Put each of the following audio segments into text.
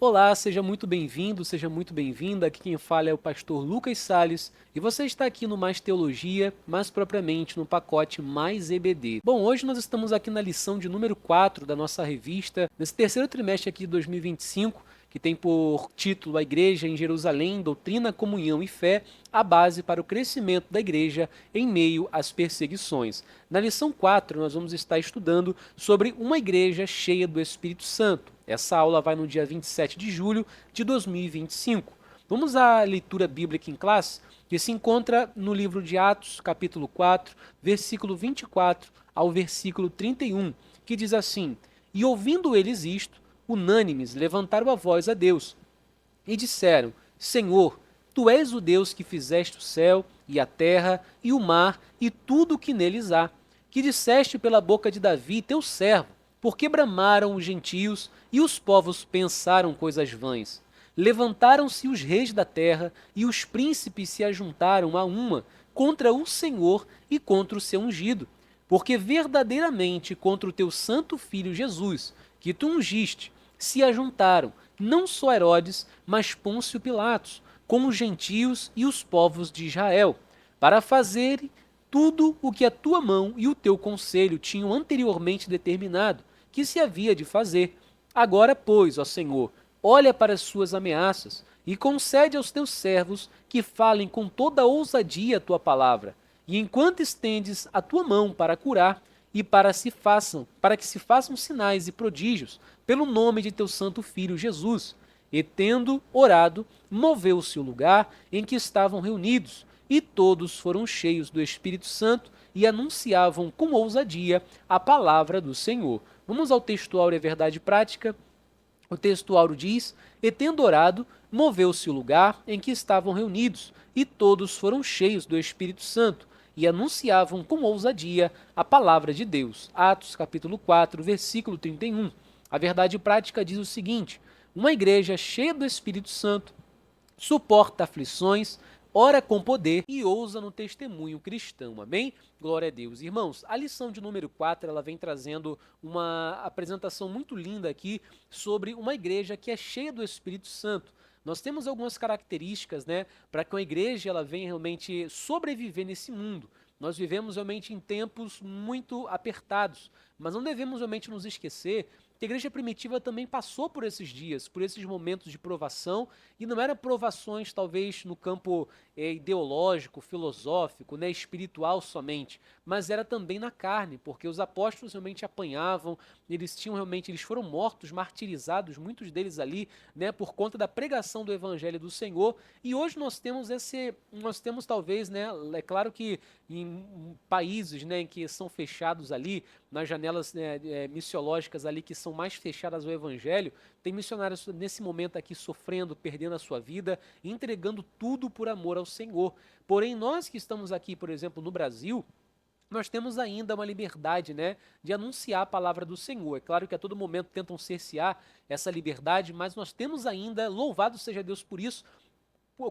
Olá, seja muito bem-vindo, seja muito bem-vinda. Aqui quem fala é o pastor Lucas Salles e você está aqui no Mais Teologia, mais propriamente no pacote Mais EBD. Bom, hoje nós estamos aqui na lição de número 4 da nossa revista, nesse terceiro trimestre aqui de 2025, que tem por título A Igreja em Jerusalém, Doutrina, Comunhão e Fé, a base para o crescimento da igreja em meio às perseguições. Na lição 4, nós vamos estar estudando sobre uma igreja cheia do Espírito Santo. Essa aula vai no dia 27 de julho de 2025. Vamos à leitura bíblica em classe, que se encontra no livro de Atos, capítulo 4, versículo 24 ao versículo 31, que diz assim: E ouvindo eles isto, unânimes, levantaram a voz a Deus e disseram: Senhor, tu és o Deus que fizeste o céu e a terra e o mar e tudo o que neles há, que disseste pela boca de Davi, teu servo, porque bramaram os gentios e os povos pensaram coisas vãs. Levantaram-se os reis da terra e os príncipes se ajuntaram a uma contra o Senhor e contra o seu ungido, porque verdadeiramente contra o teu santo filho Jesus, que tu ungiste, se ajuntaram não só Herodes, mas Pôncio Pilatos, com os gentios e os povos de Israel, para fazerem tudo o que a tua mão e o teu conselho tinham anteriormente determinado, que se havia de fazer. Agora, pois, ó Senhor, olha para as suas ameaças e concede aos teus servos que falem com toda ousadia a tua palavra. E enquanto estendes a tua mão para curar e para que se façam sinais e prodígios pelo nome de teu santo filho Jesus. E tendo orado, moveu-se o lugar em que estavam reunidos, e todos foram cheios do Espírito Santo e anunciavam com ousadia a palavra do Senhor. Vamos ao texto áureo e verdade prática. O texto áureo diz: E tendo orado, moveu-se o lugar em que estavam reunidos, e todos foram cheios do Espírito Santo e anunciavam com ousadia a palavra de Deus. Atos capítulo 4, versículo 31. A verdade prática diz o seguinte: uma igreja cheia do Espírito Santo suporta aflições, ora com poder e ousa no testemunho cristão. Amém? Glória a Deus. Irmãos, a lição de número 4, ela vem trazendo uma apresentação muito linda aqui sobre uma igreja que é cheia do Espírito Santo. Nós temos algumas características, né, para que uma igreja ela venha realmente sobreviver nesse mundo. Nós vivemos realmente em tempos muito apertados, mas não devemos realmente nos esquecer que a igreja primitiva também passou por esses dias, por esses momentos de provação, e não eram provações talvez no campo ideológico, filosófico, né, espiritual somente, mas era também na carne, porque os apóstolos realmente apanhavam, eles foram mortos, martirizados, muitos deles ali, né, por conta da pregação do evangelho do Senhor. E hoje nós temos talvez, né, é claro que em países, né, que são fechados ali, nas janelas, né, missiológicas ali que são mais fechadas ao evangelho, tem missionários nesse momento aqui sofrendo, perdendo a sua vida, entregando tudo por amor ao Senhor. Porém, nós que estamos aqui, por exemplo, no Brasil, nós temos ainda uma liberdade, né, de anunciar a palavra do Senhor. É claro que a todo momento tentam cercear essa liberdade, mas nós temos ainda, louvado seja Deus por isso,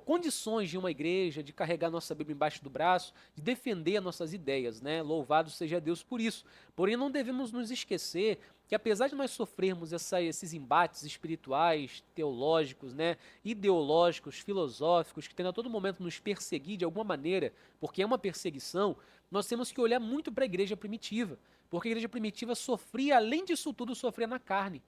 condições de uma igreja, de carregar nossa Bíblia embaixo do braço, de defender as nossas ideias, né? Louvado seja Deus por isso. Porém, não devemos nos esquecer que apesar de nós sofrermos esses embates espirituais, teológicos, né, ideológicos, filosóficos, que tentam a todo momento nos perseguir de alguma maneira, porque é uma perseguição, nós temos que olhar muito para a igreja primitiva, porque a igreja primitiva sofria, além disso tudo, sofria na carne.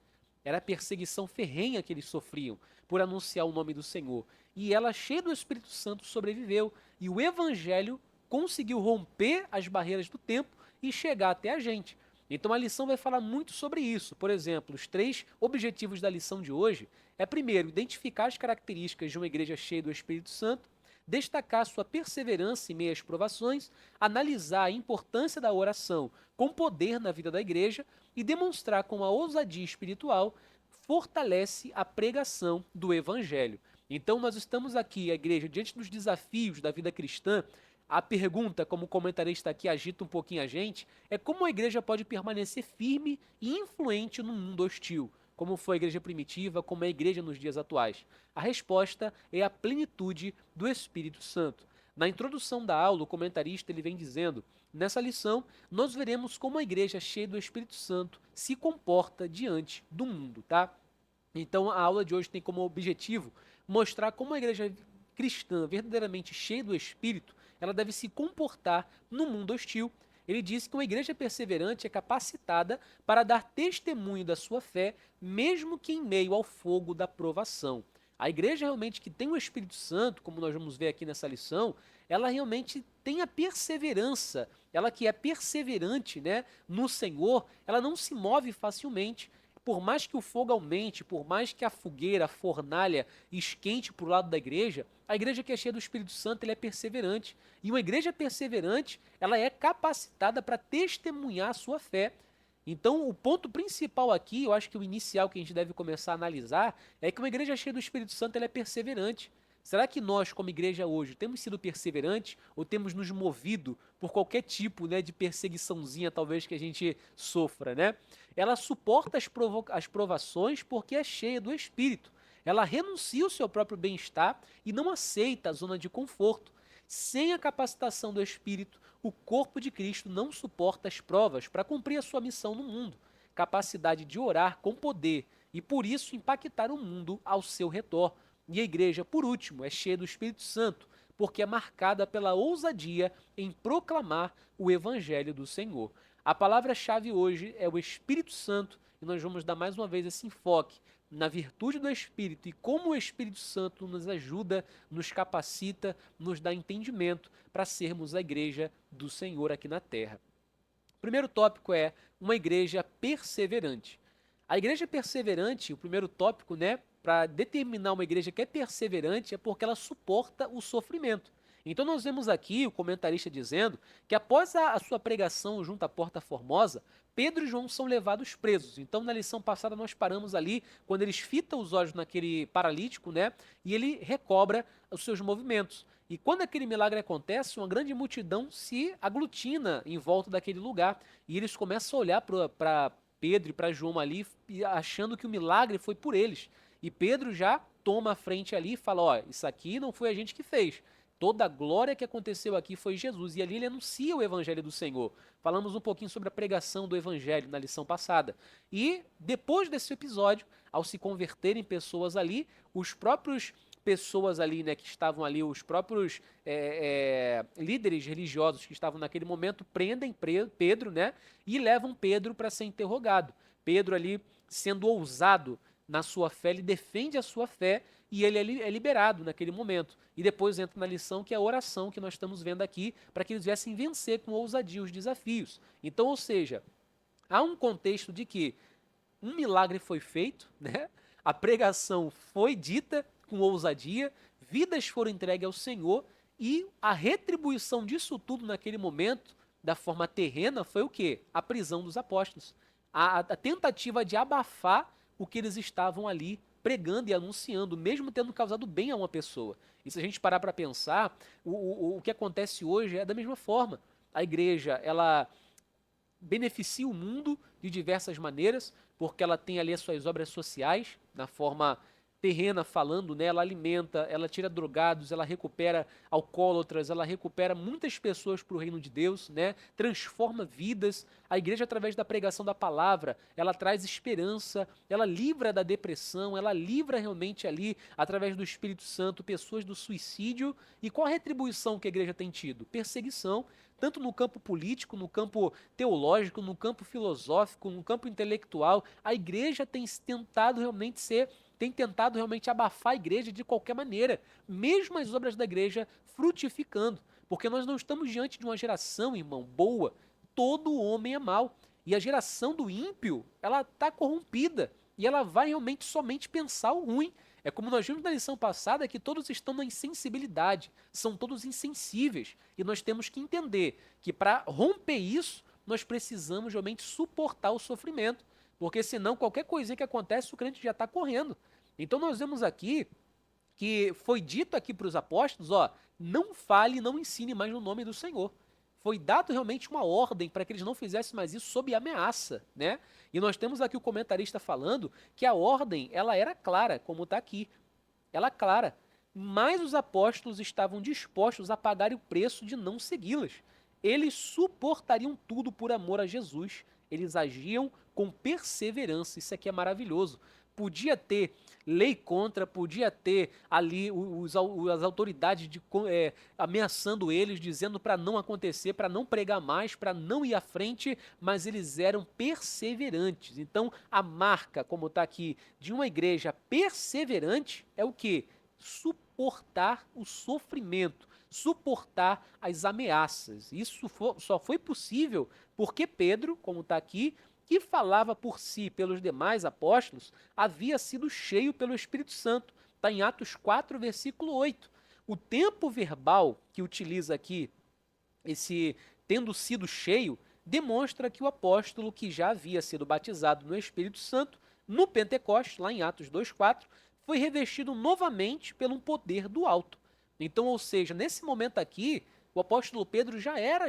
Era a perseguição ferrenha que eles sofriam por anunciar o nome do Senhor. E ela, cheia do Espírito Santo, sobreviveu. E o Evangelho conseguiu romper as barreiras do tempo e chegar até a gente. Então a lição vai falar muito sobre isso. Por exemplo, os 3 objetivos da lição de hoje é, primeiro, identificar as características de uma igreja cheia do Espírito Santo, destacar sua perseverança em meio às provações, analisar a importância da oração com poder na vida da igreja e demonstrar como a ousadia espiritual fortalece a pregação do evangelho. Então nós estamos aqui, a igreja, diante dos desafios da vida cristã. A pergunta, como o comentarista aqui agita um pouquinho a gente, é como a igreja pode permanecer firme e influente num mundo hostil, como foi a igreja primitiva, como é a igreja nos dias atuais. A resposta é a plenitude do Espírito Santo. Na introdução da aula, o comentarista ele vem dizendo: nessa lição, nós veremos como a igreja cheia do Espírito Santo se comporta diante do mundo, tá? Então a aula de hoje tem como objetivo mostrar como a igreja cristã, verdadeiramente cheia do Espírito, ela deve se comportar no mundo hostil. Ele diz que uma igreja perseverante é capacitada para dar testemunho da sua fé, mesmo que em meio ao fogo da provação. A igreja realmente que tem o Espírito Santo, como nós vamos ver aqui nessa lição, ela realmente tem a perseverança, ela que é perseverante, né, no Senhor, ela não se move facilmente. Por mais que o fogo aumente, por mais que a fogueira, a fornalha esquente para o lado da igreja, a igreja que é cheia do Espírito Santo ela é perseverante. E uma igreja perseverante, ela é capacitada para testemunhar a sua fé. Então, o ponto principal aqui, eu acho que o inicial que a gente deve começar a analisar, é que uma igreja cheia do Espírito Santo ela é perseverante. Será que nós, como igreja hoje, temos sido perseverantes ou temos nos movido por qualquer tipo, né, de perseguiçãozinha, talvez, que a gente sofra, né? Ela suporta as provações porque é cheia do Espírito. Ela renuncia o seu próprio bem-estar e não aceita a zona de conforto. Sem a capacitação do Espírito, o corpo de Cristo não suporta as provas para cumprir a sua missão no mundo. Capacidade de orar com poder e, por isso, impactar o mundo ao seu redor. E a igreja, por último, é cheia do Espírito Santo, porque é marcada pela ousadia em proclamar o Evangelho do Senhor. A palavra-chave hoje é o Espírito Santo e nós vamos dar mais uma vez esse enfoque na virtude do Espírito e como o Espírito Santo nos ajuda, nos capacita, nos dá entendimento para sermos a igreja do Senhor aqui na terra. O primeiro tópico é uma igreja perseverante. A igreja perseverante, o primeiro tópico, né, para determinar uma igreja que é perseverante é porque ela suporta o sofrimento. Então nós vemos aqui o comentarista dizendo que após a sua pregação junto à Porta Formosa, Pedro e João são levados presos. Então na lição passada nós paramos ali quando eles fitam os olhos naquele paralítico, né? E ele recobra os seus movimentos. E quando aquele milagre acontece, uma grande multidão se aglutina em volta daquele lugar e eles começam a olhar para Pedro e para João ali, achando que o milagre foi por eles. E Pedro já toma a frente ali e fala: ó, isso aqui não foi a gente que fez. Toda a glória que aconteceu aqui foi Jesus. E ali ele anuncia o evangelho do Senhor. Falamos um pouquinho sobre a pregação do evangelho na lição passada. E depois desse episódio, ao se converterem pessoas ali, os próprios pessoas ali, né, que estavam ali, os próprios líderes religiosos que estavam naquele momento, prendem Pedro, né, e levam Pedro para ser interrogado. Pedro ali, sendo ousado na sua fé, ele defende a sua fé e ele é liberado naquele momento. E depois entra na lição que é a oração que nós estamos vendo aqui, para que eles viessem vencer com ousadia os desafios. Então, ou seja, há um contexto de que um milagre foi feito, né? A pregação foi dita com ousadia, vidas foram entregues ao Senhor e a retribuição disso tudo naquele momento, da forma terrena, foi o quê? A prisão dos apóstolos. A tentativa de abafar o que eles estavam ali pregando e anunciando, mesmo tendo causado bem a uma pessoa. E se a gente parar para pensar, o que acontece hoje é da mesma forma. A igreja, ela beneficia o mundo de diversas maneiras, porque ela tem ali as suas obras sociais, na forma terrena falando, né? Ela alimenta, ela tira drogados, ela recupera alcoólatras, ela recupera muitas pessoas para o reino de Deus, né? Transforma vidas. A igreja, através da pregação da palavra, ela traz esperança, ela livra da depressão, ela livra realmente ali, através do Espírito Santo, pessoas do suicídio. E qual a retribuição que a igreja tem tido? Perseguição, tanto no campo político, no campo teológico, no campo filosófico, no campo intelectual. A igreja tem tentado realmente abafar a igreja de qualquer maneira, mesmo as obras da igreja frutificando, porque nós não estamos diante de uma geração, irmão, boa. Todo homem é mau. E a geração do ímpio, ela está corrompida. E ela vai realmente somente pensar o ruim. É como nós vimos na lição passada, que todos estão na insensibilidade. São todos insensíveis. E nós temos que entender que para romper isso, nós precisamos realmente suportar o sofrimento. Porque senão qualquer coisinha que acontece, o crente já está correndo. Então nós vemos aqui que foi dito aqui para os apóstolos, ó, não fale, não ensine mais no nome do Senhor. Foi dado realmente uma ordem para que eles não fizessem mais isso sob ameaça, né? E nós temos aqui o comentarista falando que a ordem, ela era clara, como está aqui. Ela é clara. Mas os apóstolos estavam dispostos a pagar o preço de não segui-las. Eles suportariam tudo por amor a Jesus. Eles agiam com perseverança. Isso aqui é maravilhoso. podia ter lei contra, podia ter ali as autoridades ameaçando eles, dizendo para não acontecer, para não pregar mais, para não ir à frente, mas eles eram perseverantes. Então, a marca, como está aqui, de uma igreja perseverante é o quê? Suportar o sofrimento, suportar as ameaças. Isso só foi possível porque Pedro, como está aqui, que falava por si pelos demais apóstolos, havia sido cheio pelo Espírito Santo. Está em Atos 4, versículo 8. O tempo verbal que utiliza aqui, esse tendo sido cheio, demonstra que o apóstolo que já havia sido batizado no Espírito Santo, no Pentecostes, lá em Atos 2,4, foi revestido novamente pelo poder do alto. Então, ou seja, nesse momento aqui, o apóstolo Pedro já era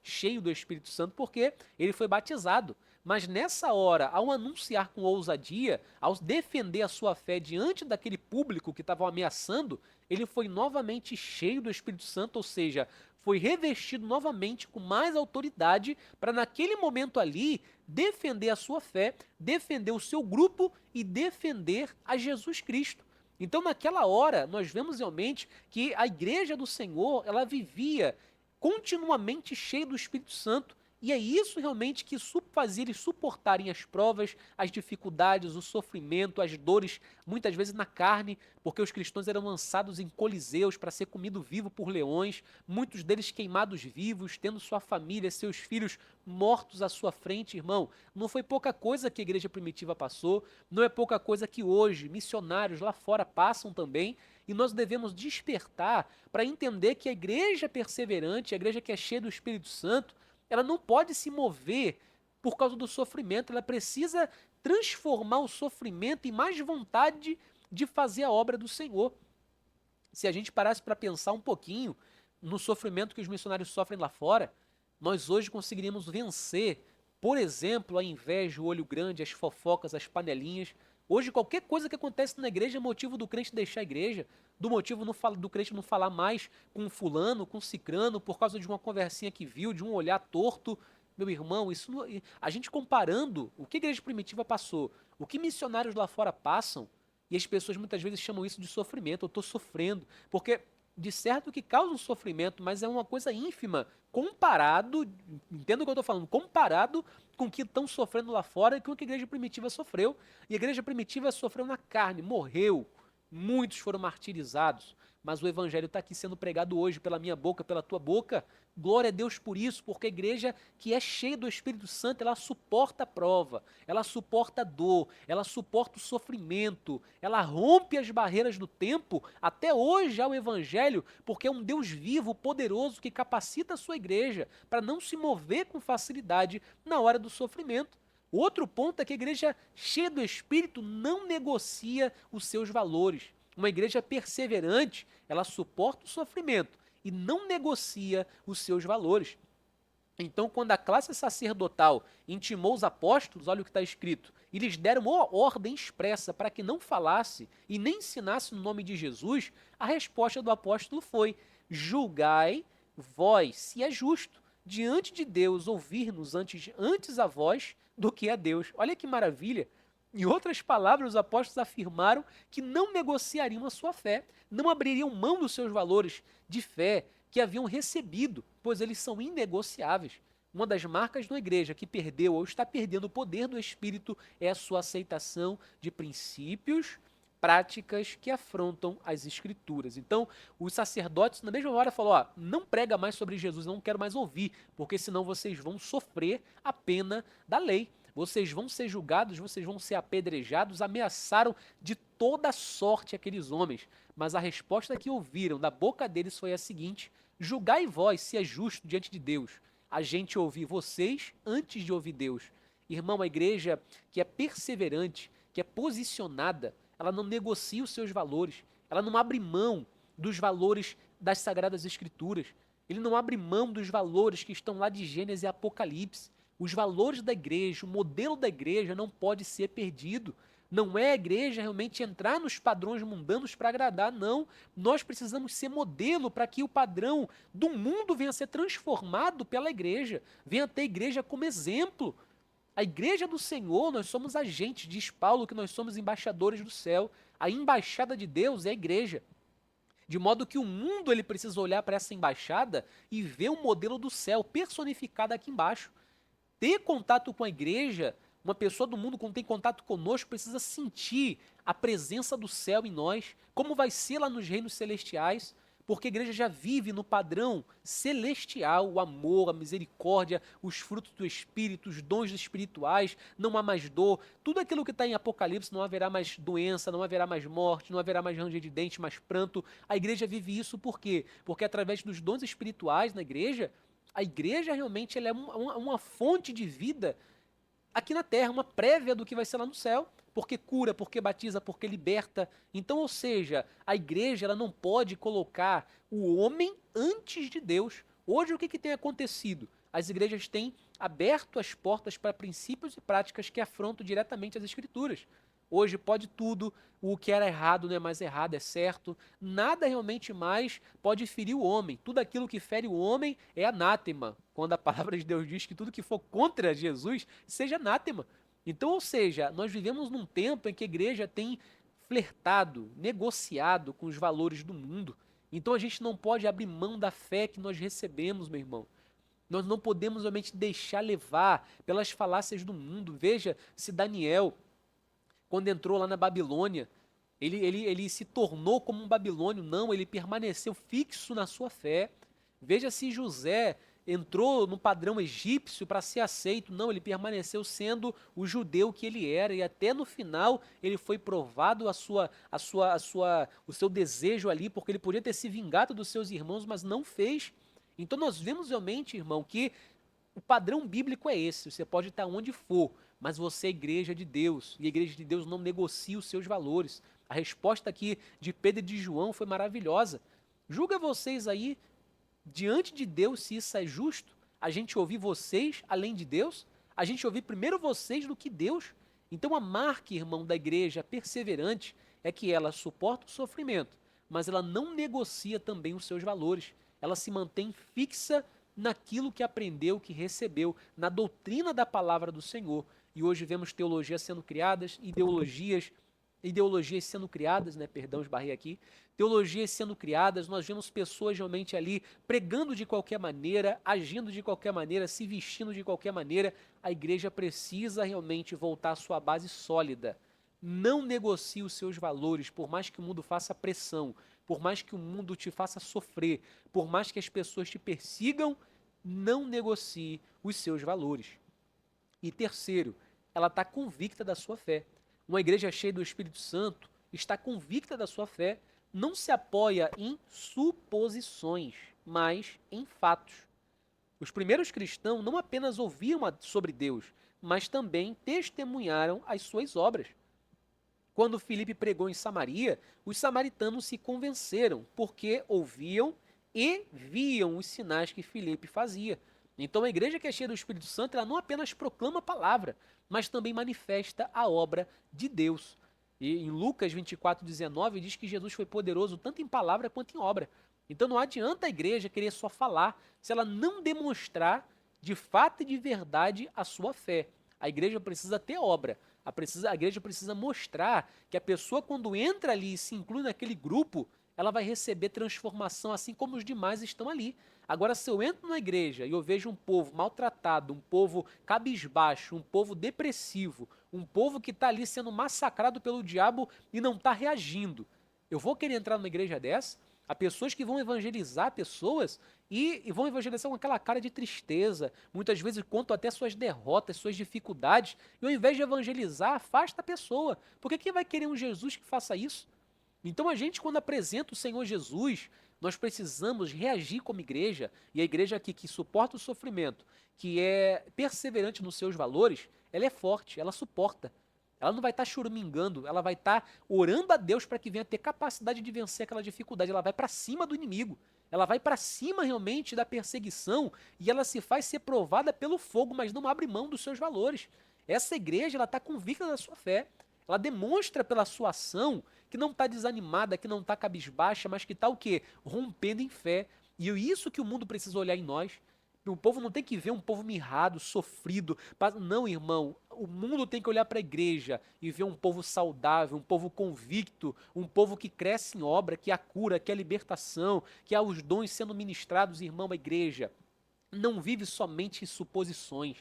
cheio do Espírito Santo porque ele foi batizado. Mas nessa hora, ao anunciar com ousadia, ao defender a sua fé diante daquele público que estavam ameaçando, ele foi novamente cheio do Espírito Santo, ou seja, foi revestido novamente com mais autoridade para naquele momento ali defender a sua fé, defender o seu grupo e defender a Jesus Cristo. Então, naquela hora, nós vemos realmente que a igreja do Senhor, ela vivia continuamente cheia do Espírito Santo. E é isso realmente que fazia eles suportarem as provas, as dificuldades, o sofrimento, as dores, muitas vezes na carne, porque os cristãos eram lançados em coliseus para ser comido vivo por leões, muitos deles queimados vivos, tendo sua família, seus filhos mortos à sua frente, irmão. Não foi pouca coisa que a igreja primitiva passou, não é pouca coisa que hoje missionários lá fora passam também, e nós devemos despertar para entender que a igreja perseverante, a igreja que é cheia do Espírito Santo, ela não pode se mover por causa do sofrimento, ela precisa transformar o sofrimento em mais vontade de fazer a obra do Senhor. Se a gente parasse para pensar um pouquinho no sofrimento que os missionários sofrem lá fora, nós hoje conseguiríamos vencer, por exemplo, a inveja, o olho grande, as fofocas, as panelinhas. Hoje, qualquer coisa que acontece na igreja é motivo do crente deixar a igreja, do crente não falar mais com fulano, com cicrano, por causa de uma conversinha que viu, de um olhar torto. Meu irmão, isso a gente comparando o que a igreja primitiva passou, o que missionários lá fora passam, e as pessoas muitas vezes chamam isso de sofrimento. Eu estou sofrendo, porque de certo que causa um sofrimento, mas é uma coisa ínfima, comparado, entenda o que eu estou falando, comparado com o que estão sofrendo lá fora e com o que a igreja primitiva sofreu. E a igreja primitiva sofreu na carne, morreu, muitos foram martirizados, mas o evangelho está aqui sendo pregado hoje pela minha boca, pela tua boca. Glória a Deus por isso, porque a igreja que é cheia do Espírito Santo, ela suporta a prova, ela suporta a dor, ela suporta o sofrimento, ela rompe as barreiras do tempo. Até hoje há o evangelho, porque é um Deus vivo, poderoso, que capacita a sua igreja para não se mover com facilidade na hora do sofrimento. O outro ponto é que a igreja cheia do Espírito não negocia os seus valores. Uma igreja perseverante, ela suporta o sofrimento e não negocia os seus valores. Então, quando a classe sacerdotal intimou os apóstolos, olha o que está escrito, e lhes deram uma ordem expressa para que não falasse e nem ensinasse no nome de Jesus, a resposta do apóstolo foi: julgai vós se é justo diante de Deus ouvir-nos antes a vós do que a Deus. Olha que maravilha! Em outras palavras, os apóstolos afirmaram que não negociariam a sua fé, não abririam mão dos seus valores de fé que haviam recebido, pois eles são inegociáveis. Uma das marcas de uma igreja que perdeu ou está perdendo o poder do Espírito é a sua aceitação de princípios, práticas que afrontam as Escrituras. Então, os sacerdotes, na mesma hora, falaram: ó, não prega mais sobre Jesus, não quero mais ouvir, porque senão vocês vão sofrer a pena da lei. Vocês vão ser julgados, vocês vão ser apedrejados. Ameaçaram de toda sorte aqueles homens. Mas a resposta que ouviram da boca deles foi a seguinte: julgai vós se é justo diante de Deus a gente ouvir vocês antes de ouvir Deus. Irmão, a igreja que é perseverante, que é posicionada, ela não negocia os seus valores, ela não abre mão dos valores das Sagradas Escrituras, ele não abre mão dos valores que estão lá de Gênesis e Apocalipse. Os valores da igreja, o modelo da igreja não pode ser perdido. Não é a igreja realmente entrar nos padrões mundanos para agradar, não. Nós precisamos ser modelo para que o padrão do mundo venha a ser transformado pela igreja, venha ter a igreja como exemplo. A igreja do Senhor, nós somos agentes, diz Paulo que nós somos embaixadores do céu. A embaixada de Deus é a igreja. De modo que o mundo ele precisa olhar para essa embaixada e ver o modelo do céu personificado aqui embaixo. Ter contato com a igreja, uma pessoa do mundo quando tem contato conosco precisa sentir a presença do céu em nós, como vai ser lá nos reinos celestiais, porque a igreja já vive no padrão celestial, o amor, a misericórdia, os frutos do Espírito, os dons espirituais, não há mais dor, tudo aquilo que está em Apocalipse, não haverá mais doença, não haverá mais morte, não haverá mais ranger de dente, mais pranto. A igreja vive isso por quê? Porque através dos dons espirituais na igreja, a igreja realmente ela é uma fonte de vida aqui na terra, uma prévia do que vai ser lá no céu, porque cura, porque batiza, porque liberta. Então, ou seja, a igreja ela não pode colocar o homem antes de Deus. Hoje o que tem acontecido? As igrejas têm aberto as portas para princípios e práticas que afrontam diretamente as escrituras. Hoje pode tudo, o que era errado não é mais errado, é certo. Nada realmente mais pode ferir o homem. Tudo aquilo que fere o homem é anátema. Quando a palavra de Deus diz que tudo que for contra Jesus seja anátema. Então, ou seja, nós vivemos num tempo em que a igreja tem flertado, negociado com os valores do mundo. Então a gente não pode abrir mão da fé que nós recebemos, meu irmão. Nós não podemos realmente deixar levar pelas falácias do mundo. Veja se Daniel, quando entrou lá na Babilônia, ele se tornou como um babilônio. Não, ele permaneceu fixo na sua fé. Veja se José entrou no padrão egípcio para ser aceito. Não, ele permaneceu sendo o judeu que ele era. E até no final ele foi provado o seu desejo ali, porque ele podia ter se vingado dos seus irmãos, mas não fez. Então nós vemos realmente, irmão, que o padrão bíblico é esse. Você pode estar onde for, mas você é igreja de Deus. E a igreja de Deus não negocia os seus valores. A resposta aqui de Pedro e de João foi maravilhosa. Julga vocês aí, diante de Deus, se isso é justo. A gente ouvir vocês além de Deus? A gente ouvir primeiro vocês do que Deus? Então a marca, irmão, da igreja perseverante é que ela suporta o sofrimento, mas ela não negocia também os seus valores. Ela se mantém fixa naquilo que aprendeu, que recebeu, na doutrina da palavra do Senhor. E hoje vemos teologias sendo criadas, ideologias sendo criadas, esbarrei aqui, teologias sendo criadas, nós vemos pessoas realmente ali pregando de qualquer maneira, agindo de qualquer maneira, se vestindo de qualquer maneira. A igreja precisa realmente voltar à sua base sólida. Não negocie os seus valores, por mais que o mundo faça pressão, por mais que o mundo te faça sofrer, por mais que as pessoas te persigam, não negocie os seus valores. E terceiro, ela está convicta da sua fé. Uma igreja cheia do Espírito Santo está convicta da sua fé, não se apoia em suposições, mas em fatos. Os primeiros cristãos não apenas ouviam sobre Deus, mas também testemunharam as suas obras. Quando Filipe pregou em Samaria, os samaritanos se convenceram, porque ouviam e viam os sinais que Filipe fazia. Então a igreja que é cheia do Espírito Santo, ela não apenas proclama a palavra, mas também manifesta a obra de Deus. E em Lucas 24:19 diz que Jesus foi poderoso tanto em palavra quanto em obra. Então não adianta a igreja querer só falar se ela não demonstrar de fato e de verdade a sua fé. A igreja precisa ter obra. A igreja precisa mostrar que a pessoa, quando entra ali e se inclui naquele grupo, ela vai receber transformação, assim como os demais estão ali. Agora, se eu entro na igreja e eu vejo um povo maltratado, um povo cabisbaixo, um povo depressivo, um povo que está ali sendo massacrado pelo diabo e não está reagindo, eu vou querer entrar numa igreja dessa? Há pessoas que vão evangelizar pessoas e vão evangelizar com aquela cara de tristeza. Muitas vezes contam até suas derrotas, suas dificuldades. E ao invés de evangelizar, afasta a pessoa. Por que quem vai querer um Jesus que faça isso? Então a gente, quando apresenta o Senhor Jesus, nós precisamos reagir como igreja. E a igreja aqui que suporta o sofrimento, que é perseverante nos seus valores, ela é forte, ela suporta. Ela não vai estar choramingando, ela vai estar orando a Deus para que venha ter capacidade de vencer aquela dificuldade. Ela vai para cima do inimigo, ela vai para cima realmente da perseguição e ela se faz ser provada pelo fogo, mas não abre mão dos seus valores. Essa igreja, ela está convicta da sua fé. Ela demonstra pela sua ação que não está desanimada, que não está cabisbaixa, mas que está o quê? Rompendo em fé. E é isso que o mundo precisa olhar em nós. O povo não tem que ver um povo mirrado, sofrido. Não, irmão. O mundo tem que olhar para a igreja e ver um povo saudável, um povo convicto, um povo que cresce em obra, que há cura, que há libertação, que há os dons sendo ministrados, irmão. A igreja não vive somente em suposições.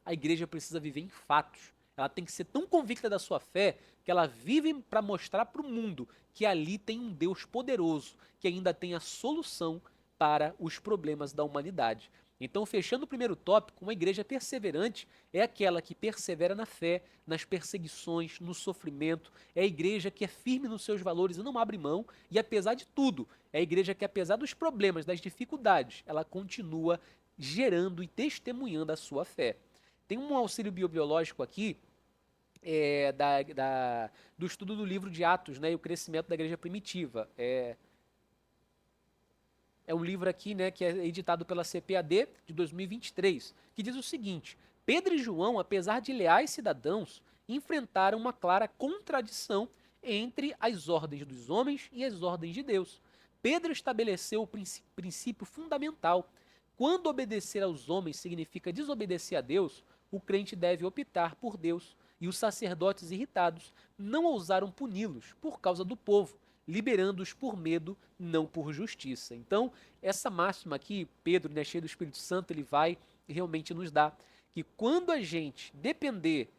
A igreja precisa viver em fatos. Ela tem que ser tão convicta da sua fé que ela vive para mostrar para o mundo que ali tem um Deus poderoso, que ainda tem a solução para os problemas da humanidade. Então, fechando o primeiro tópico, uma igreja perseverante é aquela que persevera na fé, nas perseguições, no sofrimento. É a igreja que é firme nos seus valores e não abre mão. E apesar de tudo, é a igreja que, apesar dos problemas, das dificuldades, ela continua gerando e testemunhando a sua fé. Tem um auxílio biobiológico aqui do estudo do livro de Atos, né, e o crescimento da igreja primitiva. É um livro aqui, né, que é editado pela CPAD de 2023, que diz o seguinte: Pedro e João, apesar de leais cidadãos, enfrentaram uma clara contradição entre as ordens dos homens e as ordens de Deus. Pedro estabeleceu o princípio fundamental. Quando obedecer aos homens significa desobedecer a Deus, o crente deve optar por Deus, e os sacerdotes irritados não ousaram puni-los por causa do povo, liberando-os por medo, não por justiça. Então, essa máxima aqui, Pedro, né, cheio do Espírito Santo, ele vai realmente nos dar que quando a gente depender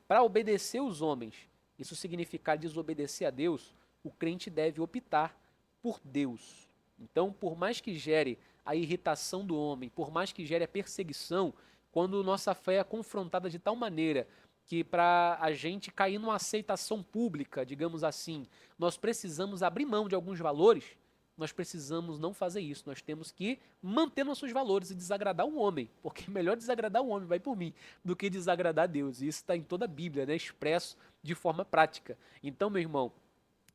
para obedecer os homens, isso significar desobedecer a Deus, o crente deve optar por Deus. Então, por mais que gere a irritação do homem, por mais que gere a perseguição, quando nossa fé é confrontada de tal maneira que para a gente cair numa aceitação pública, digamos assim, nós precisamos abrir mão de alguns valores, nós precisamos não fazer isso. Nós temos que manter nossos valores e desagradar o homem, porque melhor desagradar o homem, vai por mim, do que desagradar a Deus. E isso está em toda a Bíblia, né, expresso de forma prática. Então, meu irmão,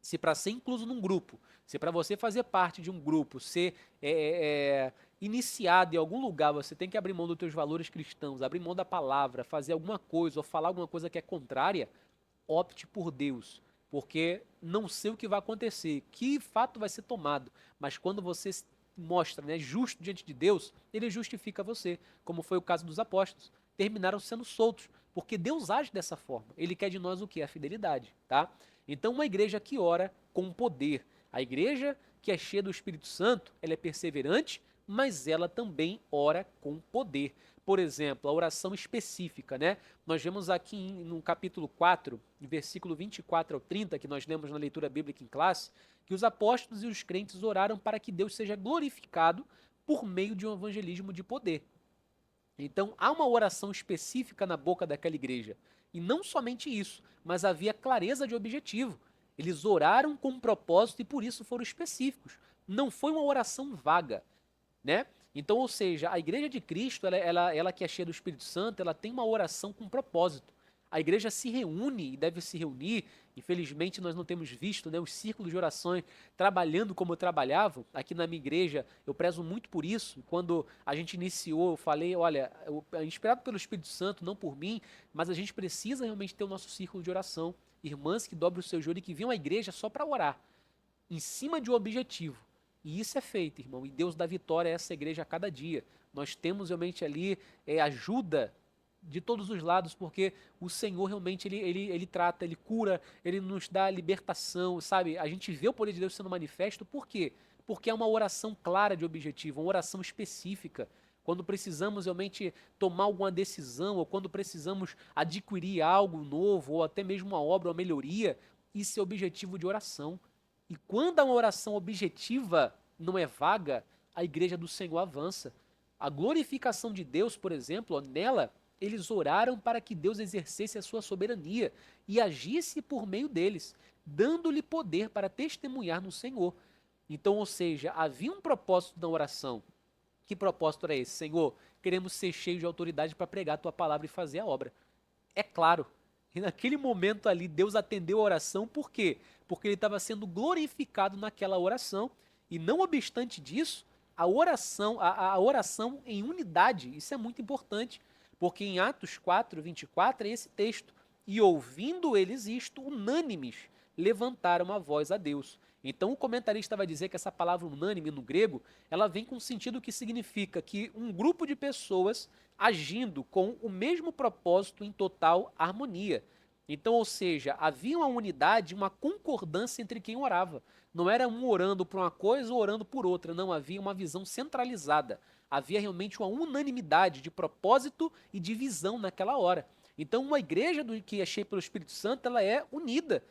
se para ser incluso num grupo, se para você fazer parte de um grupo, ser iniciado em algum lugar, você tem que abrir mão dos teus valores cristãos, abrir mão da palavra, fazer alguma coisa ou falar alguma coisa que é contrária, opte por Deus, porque não sei o que vai acontecer, que fato vai ser tomado, mas quando você mostra, né, justo diante de Deus, ele justifica você, como foi o caso dos apóstolos. Terminaram sendo soltos, porque Deus age dessa forma. Ele quer de nós o que? A fidelidade, tá? Então, uma igreja que ora com poder. A igreja que é cheia do Espírito Santo, ela é perseverante, mas ela também ora com poder. Por exemplo, a oração específica, né? Nós vemos aqui no capítulo 4, versículo 24 ao 30, que nós lemos na leitura bíblica em classe, que os apóstolos e os crentes oraram para que Deus seja glorificado por meio de um evangelismo de poder. Então, há uma oração específica na boca daquela igreja. E não somente isso, mas havia clareza de objetivo. Eles oraram com um propósito e por isso foram específicos. Não foi uma oração vaga, né? Então, ou seja, a igreja de Cristo, ela que é cheia do Espírito Santo, ela tem uma oração com propósito. A igreja se reúne e deve se reunir. Infelizmente, nós não temos visto, né, os círculos de orações trabalhando como trabalhavam. Aqui na minha igreja, eu prezo muito por isso. Quando a gente iniciou, eu falei, olha, inspirado pelo Espírito Santo, não por mim, mas a gente precisa realmente ter o nosso círculo de oração. Irmãs que dobram o seu joelho e que vinham à igreja só para orar, em cima de um objetivo. E isso é feito, irmão. E Deus dá vitória a essa igreja a cada dia. Nós temos realmente ali ajuda de todos os lados, porque o Senhor realmente ele trata, ele cura, ele nos dá libertação, sabe? A gente vê o poder de Deus sendo manifesto, por quê? Porque é uma oração clara de objetivo, uma oração específica. Quando precisamos realmente tomar alguma decisão, ou quando precisamos adquirir algo novo, ou até mesmo uma obra, uma melhoria, isso é objetivo de oração. E quando a oração objetiva não é vaga, a igreja do Senhor avança. A glorificação de Deus, por exemplo, nela, eles oraram para que Deus exercesse a sua soberania e agisse por meio deles, dando-lhe poder para testemunhar no Senhor. Então, ou seja, havia um propósito na oração. Que propósito era esse? Senhor, queremos ser cheios de autoridade para pregar a tua palavra e fazer a obra. É claro. E naquele momento ali, Deus atendeu a oração, por quê? Porque ele estava sendo glorificado naquela oração. E não obstante disso, a oração em unidade, isso é muito importante. Porque em Atos 4, 24 é esse texto. E ouvindo eles isto, unânimes, levantaram a voz a Deus. Então o comentarista vai dizer que essa palavra unânime no grego, ela vem com um sentido que significa que um grupo de pessoas agindo com o mesmo propósito em total harmonia. Então, ou seja, havia uma unidade, uma concordância entre quem orava. Não era um orando por uma coisa ou orando por outra, não, havia uma visão centralizada. Havia realmente uma unanimidade de propósito e de visão naquela hora. Então, uma igreja que é cheia pelo Espírito Santo, ela é unida.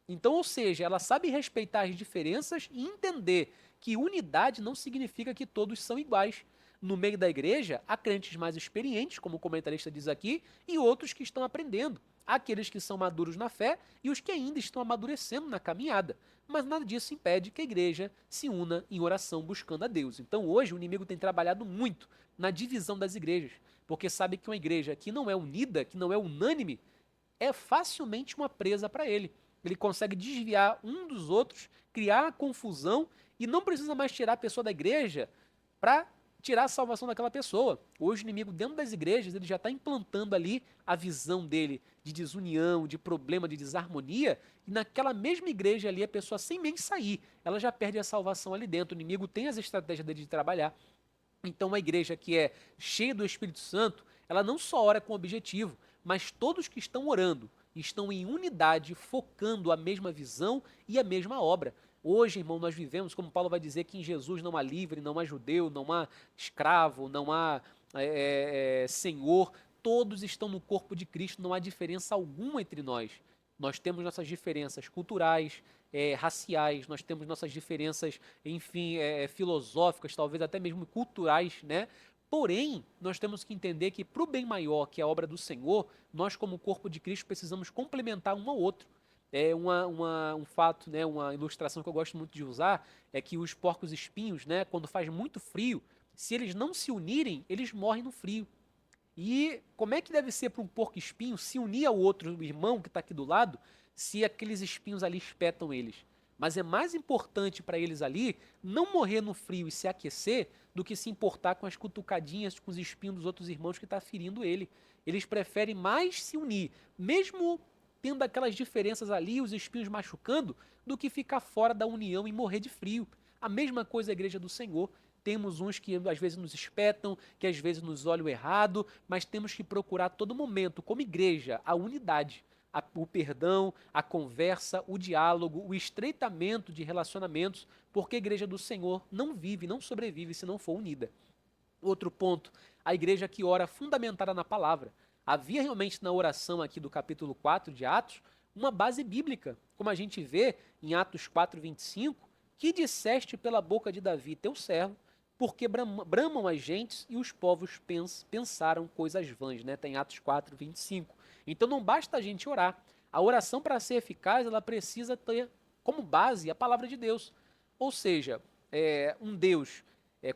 Então, ou seja, ela sabe respeitar as diferenças e entender que unidade não significa que todos são iguais. No meio da igreja, há crentes mais experientes, como o comentarista diz aqui, e outros que estão aprendendo. Há aqueles que são maduros na fé e os que ainda estão amadurecendo na caminhada. Mas nada disso impede que a igreja se una em oração buscando a Deus. Então hoje o inimigo tem trabalhado muito na divisão das igrejas, porque sabe que uma igreja que não é unida, que não é unânime, é facilmente uma presa para ele. Ele consegue desviar um dos outros, criar confusão e não precisa mais tirar a pessoa da igreja para tirar a salvação daquela pessoa. Hoje o inimigo dentro das igrejas, ele já está implantando ali a visão dele de desunião, de problema, de desarmonia, e naquela mesma igreja ali a pessoa sem nem sair, ela já perde a salvação ali dentro. O inimigo tem as estratégias dele de trabalhar. Então, uma igreja que é cheia do Espírito Santo, ela não só ora com objetivo, mas todos que estão orando estão em unidade, focando a mesma visão e a mesma obra. Hoje, irmão, nós vivemos, como Paulo vai dizer, que em Jesus não há livre, não há judeu, não há escravo, não há senhor, todos estão no corpo de Cristo, não há diferença alguma entre nós. Nós temos nossas diferenças culturais, raciais, nós temos nossas diferenças, enfim, filosóficas, talvez até mesmo culturais, né? Porém, nós temos que entender que para o bem maior, que é a obra do Senhor, nós como corpo de Cristo precisamos complementar um ao outro. Um fato, né, uma ilustração que eu gosto muito de usar, é que os porcos espinhos, né, quando faz muito frio, se eles não se unirem, eles morrem no frio. E como é que deve ser para um porco espinho se unir ao outro irmão que está aqui do lado, se aqueles espinhos ali espetam eles? Mas é mais importante para eles ali não morrer no frio e se aquecer do que se importar com as cutucadinhas, com os espinhos dos outros irmãos que está ferindo ele. Eles preferem mais se unir, mesmo tendo aquelas diferenças ali, os espinhos machucando, do que ficar fora da união e morrer de frio. A mesma coisa a igreja do Senhor. Temos uns que às vezes nos espetam, que às vezes nos olham errado, mas temos que procurar a todo momento, como igreja, a unidade, o perdão, a conversa, o diálogo, o estreitamento de relacionamentos, porque a igreja do Senhor não vive, não sobrevive se não for unida. Outro ponto, a igreja que ora fundamentada na palavra. Havia realmente na oração aqui do capítulo 4 de Atos uma base bíblica, como a gente vê em Atos 4:25, que disseste pela boca de Davi, teu servo, porque bramam as gentes e os povos pensaram coisas vãs, né? Tem Atos 4:25. Então não basta a gente orar. A oração, para ser eficaz, ela precisa ter como base a palavra de Deus. Ou seja, um Deus,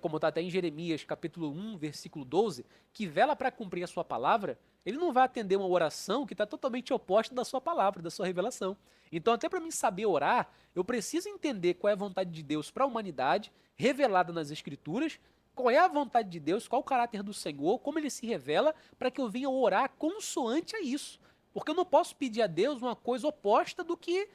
como está até em Jeremias capítulo 1, versículo 12, que vela para cumprir a sua palavra, ele não vai atender uma oração que está totalmente oposta da sua palavra, da sua revelação. Então, até para mim saber orar, eu preciso entender qual é a vontade de Deus para a humanidade, revelada nas Escrituras, qual é a vontade de Deus, qual o caráter do Senhor, como ele se revela, para que eu venha orar consoante a isso. Porque eu não posso pedir a Deus uma coisa oposta do que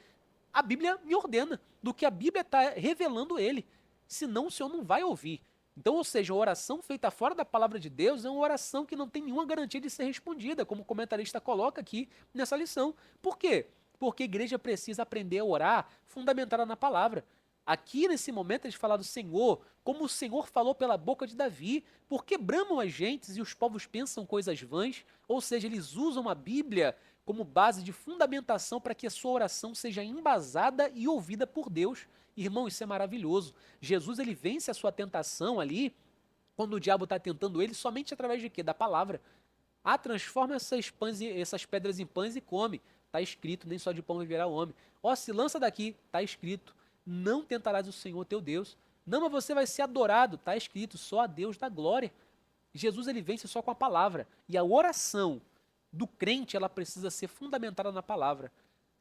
a Bíblia me ordena, do que a Bíblia está revelando ele. Senão o Senhor não vai ouvir. Então, ou seja, a oração feita fora da palavra de Deus é uma oração que não tem nenhuma garantia de ser respondida, como o comentarista coloca aqui nessa lição. Por quê? Porque a igreja precisa aprender a orar fundamentada na palavra. Aqui nesse momento eles falam do Senhor, como o Senhor falou pela boca de Davi, porque bramam as gentes e os povos pensam coisas vãs, ou seja, eles usam a Bíblia como base de fundamentação para que a sua oração seja embasada e ouvida por Deus. Irmão, isso é maravilhoso. Jesus, ele vence a sua tentação ali, quando o diabo está tentando ele, somente através de quê? Da palavra. Ah, transforma essas pedras em pães e come. Está escrito, nem só de pão viverá o homem. Ó, se lança daqui, está escrito. Não tentarás o Senhor teu Deus. Não, mas você vai ser adorado, está escrito, só a Deus da glória. Jesus, ele vence só com a palavra. E a oração do crente, ela precisa ser fundamentada na palavra.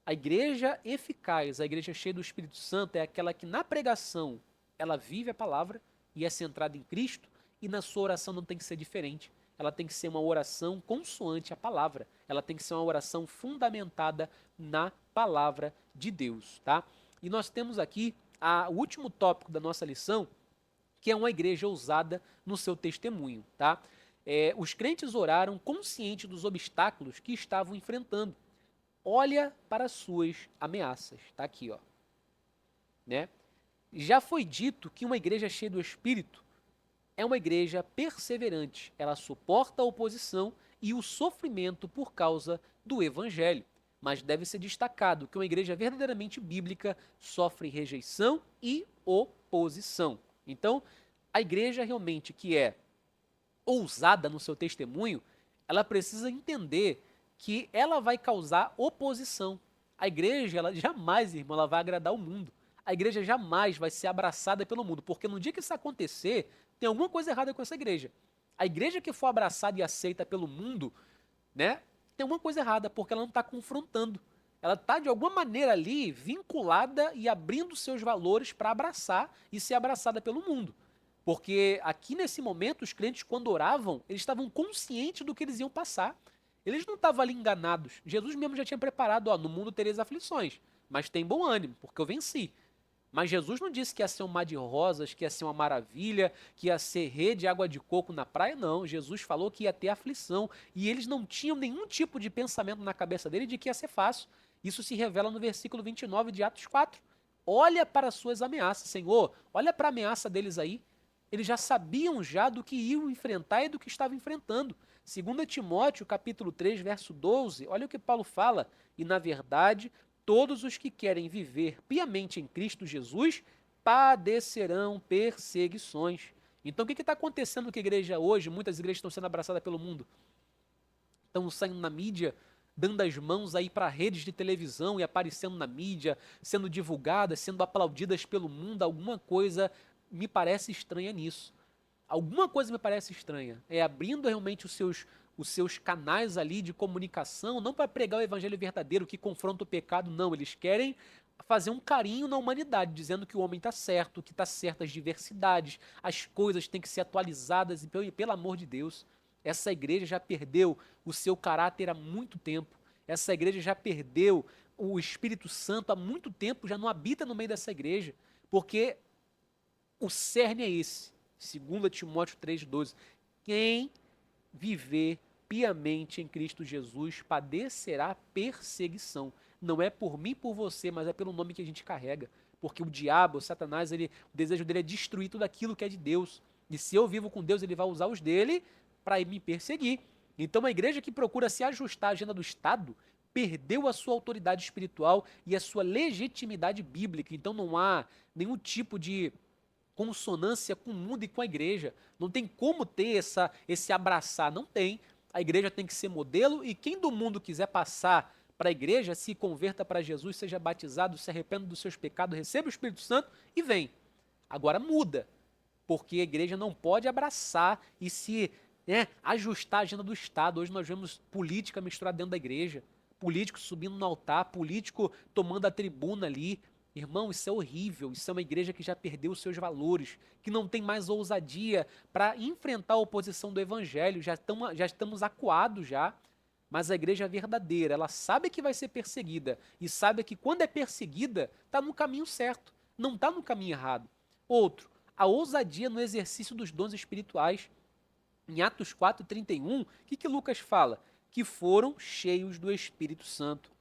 A igreja eficaz, a igreja cheia do Espírito Santo, é aquela que na pregação ela vive a palavra e é centrada em Cristo, e na sua oração não tem que ser diferente. Ela tem que ser uma oração consoante à palavra. Ela tem que ser uma oração fundamentada na palavra de Deus, tá? E nós temos aqui o último tópico da nossa lição, que é uma igreja ousada no seu testemunho, tá? Os crentes oraram conscientes dos obstáculos que estavam enfrentando. Olha para as suas ameaças, tá aqui, ó, né? Já foi dito que uma igreja cheia do Espírito é uma igreja perseverante. Ela suporta a oposição e o sofrimento por causa do Evangelho. Mas deve ser destacado que uma igreja verdadeiramente bíblica sofre rejeição e oposição. Então, a igreja realmente que é ousada no seu testemunho, ela precisa entender que ela vai causar oposição. A igreja, ela jamais, irmão, ela vai agradar o mundo. A igreja jamais vai ser abraçada pelo mundo, porque no dia que isso acontecer, tem alguma coisa errada com essa igreja. A igreja que for abraçada e aceita pelo mundo, né, tem alguma coisa errada, porque ela não está confrontando. Ela está, de alguma maneira ali, vinculada e abrindo seus valores para abraçar e ser abraçada pelo mundo. Porque aqui nesse momento, os crentes, quando oravam, eles estavam conscientes do que eles iam passar. Eles não estavam ali enganados. Jesus mesmo já tinha preparado, ó, no mundo tereis aflições, mas tem bom ânimo, porque eu venci. Mas Jesus não disse que ia ser um mar de rosas, que ia ser uma maravilha, que ia ser rede de água de coco na praia, não. Jesus falou que ia ter aflição e eles não tinham nenhum tipo de pensamento na cabeça dele de que ia ser fácil. Isso se revela no versículo 29 de Atos 4. Olha para as suas ameaças, Senhor, olha para a ameaça deles aí. Eles já sabiam já do que iam enfrentar e do que estavam enfrentando. 2 Timóteo, capítulo 3, verso 12, olha o que Paulo fala. E, na verdade, todos os que querem viver piamente em Cristo Jesus padecerão perseguições. Então, o que está acontecendo com a igreja hoje? Muitas igrejas estão sendo abraçadas pelo mundo. Estão saindo na mídia, dando as mãos aí para redes de televisão e aparecendo na mídia, sendo divulgadas, sendo aplaudidas pelo mundo. Alguma coisa me parece estranha nisso. Alguma coisa me parece estranha. É abrindo realmente os seus canais ali de comunicação, não para pregar o evangelho verdadeiro que confronta o pecado, não. Eles querem fazer um carinho na humanidade, dizendo que o homem está certo, que está certo as diversidades, as coisas têm que ser atualizadas e, pelo amor de Deus, essa igreja já perdeu o seu caráter há muito tempo. Essa igreja já perdeu o Espírito Santo há muito tempo, já não habita no meio dessa igreja, porque o cerne é esse, 2 Timóteo 3,12. Quem viver piamente em Cristo Jesus padecerá perseguição. Não é por mim e por você, mas é pelo nome que a gente carrega. Porque o diabo, o Satanás, o desejo dele é destruir tudo aquilo que é de Deus. E se eu vivo com Deus, ele vai usar os dele para me perseguir. Então, uma igreja que procura se ajustar à agenda do Estado perdeu a sua autoridade espiritual e a sua legitimidade bíblica. Então, não há nenhum tipo de consonância com o mundo e com a igreja. Não tem como ter esse abraçar, não tem. A igreja tem que ser modelo e quem do mundo quiser passar para a igreja, se converta para Jesus, seja batizado, se arrependa dos seus pecados, receba o Espírito Santo e vem. Agora muda, porque a igreja não pode abraçar e se ajustar à agenda do Estado. Hoje nós vemos política misturada dentro da igreja, político subindo no altar, político tomando a tribuna ali. Irmão, isso é horrível, isso é uma igreja que já perdeu os seus valores, que não tem mais ousadia para enfrentar a oposição do evangelho, já estamos acuados já, mas a igreja verdadeira, ela sabe que vai ser perseguida e sabe que quando é perseguida, está no caminho certo, não está no caminho errado. Outro, a ousadia no exercício dos dons espirituais. Em Atos 4,31, o que Lucas fala? Que foram cheios do Espírito Santo.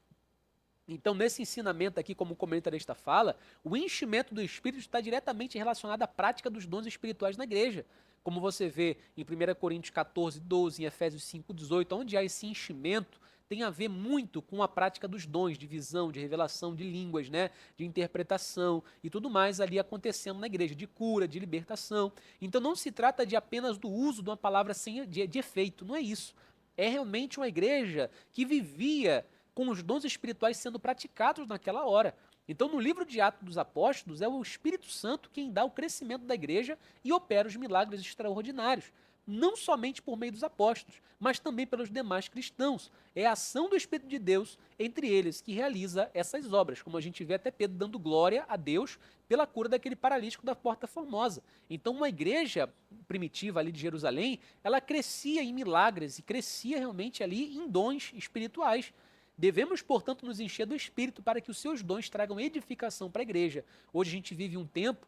Então, nesse ensinamento aqui, como o comentarista fala, o enchimento do Espírito está diretamente relacionado à prática dos dons espirituais na igreja. Como você vê em 1 Coríntios 14, 12, em Efésios 5, 18, onde há esse enchimento, tem a ver muito com a prática dos dons, de visão, de revelação, de línguas, né, de interpretação e tudo mais ali acontecendo na igreja, de cura, de libertação. Então, não se trata de apenas do uso de uma palavra de efeito, não é isso. É realmente uma igreja que vivia com os dons espirituais sendo praticados naquela hora. Então, no livro de Atos dos Apóstolos, é o Espírito Santo quem dá o crescimento da igreja e opera os milagres extraordinários. Não somente por meio dos apóstolos, mas também pelos demais cristãos. É a ação do Espírito de Deus entre eles que realiza essas obras, como a gente vê até Pedro dando glória a Deus pela cura daquele paralítico da Porta Formosa. Então, uma igreja primitiva ali de Jerusalém, ela crescia em milagres e crescia realmente ali em dons espirituais. Devemos, portanto, nos encher do Espírito para que os seus dons tragam edificação para a igreja. Hoje a gente vive um tempo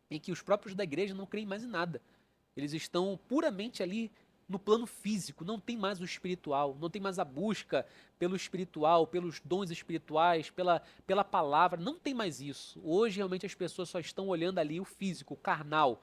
em que os próprios da igreja não creem mais em nada. Eles estão puramente ali no plano físico, não tem mais o espiritual, não tem mais a busca pelo espiritual, pelos dons espirituais, pela palavra, não tem mais isso. Hoje realmente as pessoas só estão olhando ali o físico, o carnal.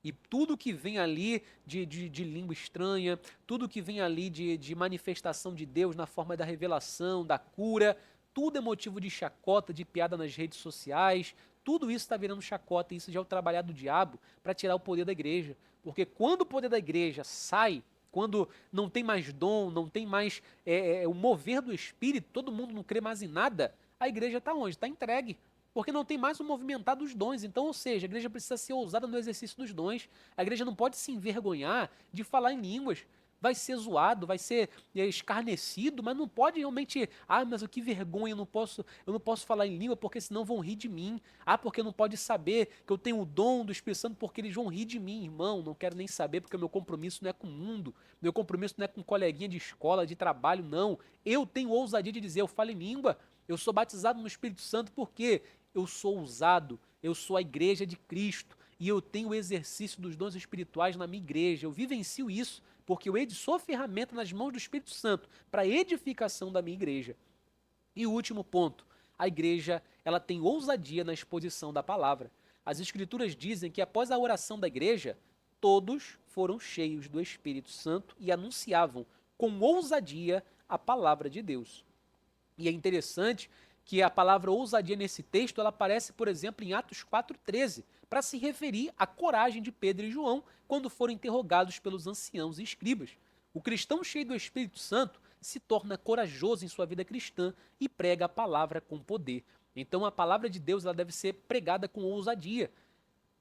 E tudo que vem ali de língua estranha, tudo que vem ali de manifestação de Deus na forma da revelação, da cura, tudo é motivo de chacota, de piada nas redes sociais. Tudo isso está virando chacota e isso já é o trabalhar do diabo para tirar o poder da igreja. Porque quando o poder da igreja sai, quando não tem mais dom, não tem mais o mover do Espírito, todo mundo não crê mais em nada, a igreja está onde? Está entregue. Porque não tem mais o movimentar dos dons. Então, ou seja, a igreja precisa ser ousada no exercício dos dons. A igreja não pode se envergonhar de falar em línguas. Vai ser zoado, vai ser escarnecido, mas não pode realmente. Ah, mas que vergonha, eu não posso falar em língua porque senão vão rir de mim. Ah, porque não pode saber que eu tenho o dom do Espírito Santo porque eles vão rir de mim, irmão. Não quero nem saber porque meu compromisso não é com o mundo, meu compromisso não é com um coleguinha de escola, de trabalho, não. Eu tenho ousadia de dizer, eu falo em língua. Eu sou batizado no Espírito Santo porque eu sou usado, eu sou a igreja de Cristo e eu tenho o exercício dos dons espirituais na minha igreja. Eu vivencio isso porque eu sou ferramenta nas mãos do Espírito Santo para a edificação da minha igreja. E o último ponto, a igreja ela tem ousadia na exposição da palavra. As escrituras dizem que após a oração da igreja, todos foram cheios do Espírito Santo e anunciavam com ousadia a palavra de Deus. E é interessante que a palavra ousadia nesse texto, ela aparece, por exemplo, em Atos 4,13, para se referir à coragem de Pedro e João quando foram interrogados pelos anciãos e escribas. O cristão cheio do Espírito Santo se torna corajoso em sua vida cristã e prega a palavra com poder. Então a palavra de Deus ela deve ser pregada com ousadia.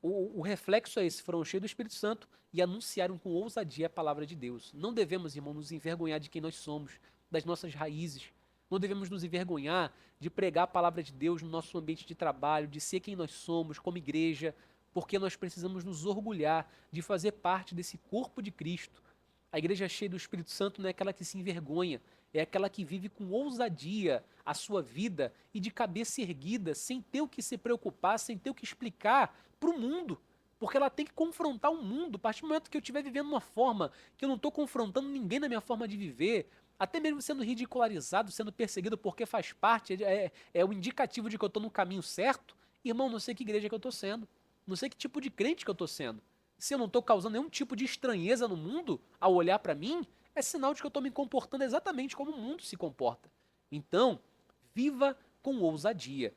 O reflexo é esse, foram cheios do Espírito Santo e anunciaram com ousadia a palavra de Deus. Não devemos, irmão, nos envergonhar de quem nós somos, das nossas raízes. Não devemos nos envergonhar de pregar a palavra de Deus no nosso ambiente de trabalho, de ser quem nós somos como igreja, porque nós precisamos nos orgulhar de fazer parte desse corpo de Cristo. A igreja cheia do Espírito Santo não é aquela que se envergonha, é aquela que vive com ousadia a sua vida e de cabeça erguida, sem ter o que se preocupar, sem ter o que explicar para o mundo. Porque ela tem que confrontar o mundo. A partir do momento que eu estiver vivendo uma forma que eu não estou confrontando ninguém na minha forma de viver, até mesmo sendo ridicularizado, sendo perseguido porque faz parte, é o indicativo de que eu estou no caminho certo, irmão, não sei que igreja que eu estou sendo, não sei que tipo de crente que eu estou sendo. Se eu não estou causando nenhum tipo de estranheza no mundo ao olhar para mim, é sinal de que eu estou me comportando exatamente como o mundo se comporta. Então, viva com ousadia.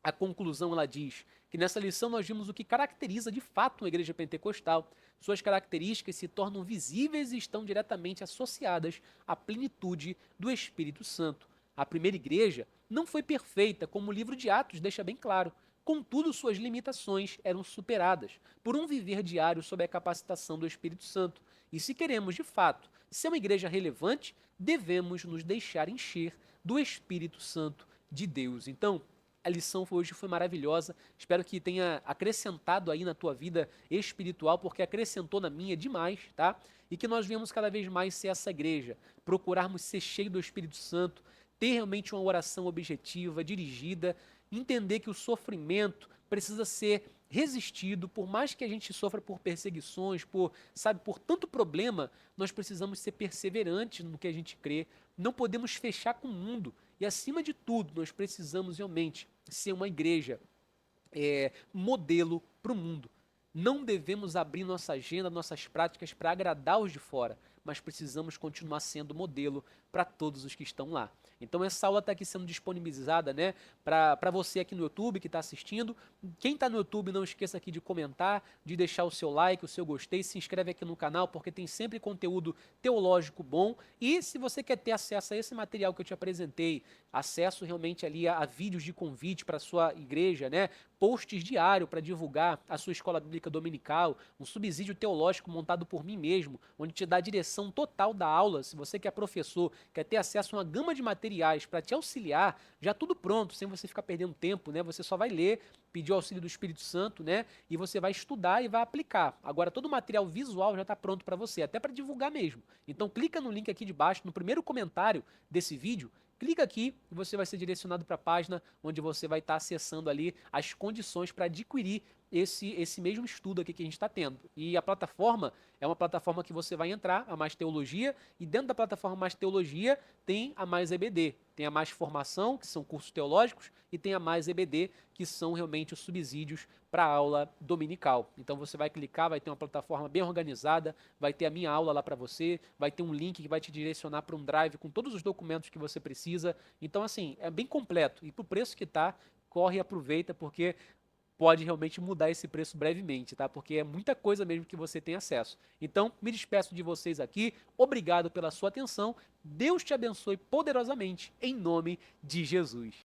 A conclusão ela diz que nessa lição nós vimos o que caracteriza de fato uma igreja pentecostal. Suas características se tornam visíveis e estão diretamente associadas à plenitude do Espírito Santo. A primeira igreja não foi perfeita, como o livro de Atos deixa bem claro. Contudo, suas limitações eram superadas por um viver diário sob a capacitação do Espírito Santo. E se queremos, de fato, ser uma igreja relevante, devemos nos deixar encher do Espírito Santo de Deus. Então, a lição hoje foi maravilhosa. Espero que tenha acrescentado aí na tua vida espiritual, porque acrescentou na minha demais, tá? E que nós venhamos cada vez mais ser essa igreja, procurarmos ser cheio do Espírito Santo, ter realmente uma oração objetiva, dirigida, entender que o sofrimento precisa ser resistido, por mais que a gente sofra por perseguições, por tanto problema, nós precisamos ser perseverantes no que a gente crê, não podemos fechar com o mundo, e acima de tudo, nós precisamos realmente ser uma igreja modelo para o mundo. Não devemos abrir nossa agenda, nossas práticas para agradar os de fora, mas precisamos continuar sendo modelo para todos os que estão lá. Então essa aula está aqui sendo disponibilizada, né, para você aqui no YouTube que está assistindo. Quem está no YouTube, não esqueça aqui de comentar, de deixar o seu like, o seu gostei, se inscreve aqui no canal porque tem sempre conteúdo teológico bom. E se você quer ter acesso a esse material que eu te apresentei, acesso realmente ali a vídeos de convite para sua igreja, né, posts diários para divulgar a sua escola bíblica dominical, um subsídio teológico montado por mim mesmo, onde te dá a direção total da aula. Se você que é professor, quer ter acesso a uma gama de materiais para te auxiliar, já tudo pronto, sem você ficar perdendo tempo, né? Você só vai ler, pedir o auxílio do Espírito Santo, né? E você vai estudar e vai aplicar. Agora todo o material visual já está pronto para você, até para divulgar mesmo. Então clica no link aqui de baixo, no primeiro comentário desse vídeo, clica aqui e você vai ser direcionado para a página onde você vai estar acessando ali as condições para adquirir esse mesmo estudo aqui que a gente está tendo. E a plataforma é uma plataforma que você vai entrar, a Mais Teologia, e dentro da plataforma Mais Teologia tem a Mais EBD. Tem a Mais Formação, que são cursos teológicos, e tem a Mais EBD, que são realmente os subsídios para a aula dominical. Então você vai clicar, vai ter uma plataforma bem organizada, vai ter a minha aula lá para você, vai ter um link que vai te direcionar para um drive com todos os documentos que você precisa. Então assim, é bem completo. E pro preço que tá, corre e aproveita, porque pode realmente mudar esse preço brevemente, tá? Porque é muita coisa mesmo que você tem acesso. Então, me despeço de vocês aqui. Obrigado pela sua atenção. Deus te abençoe poderosamente, em nome de Jesus.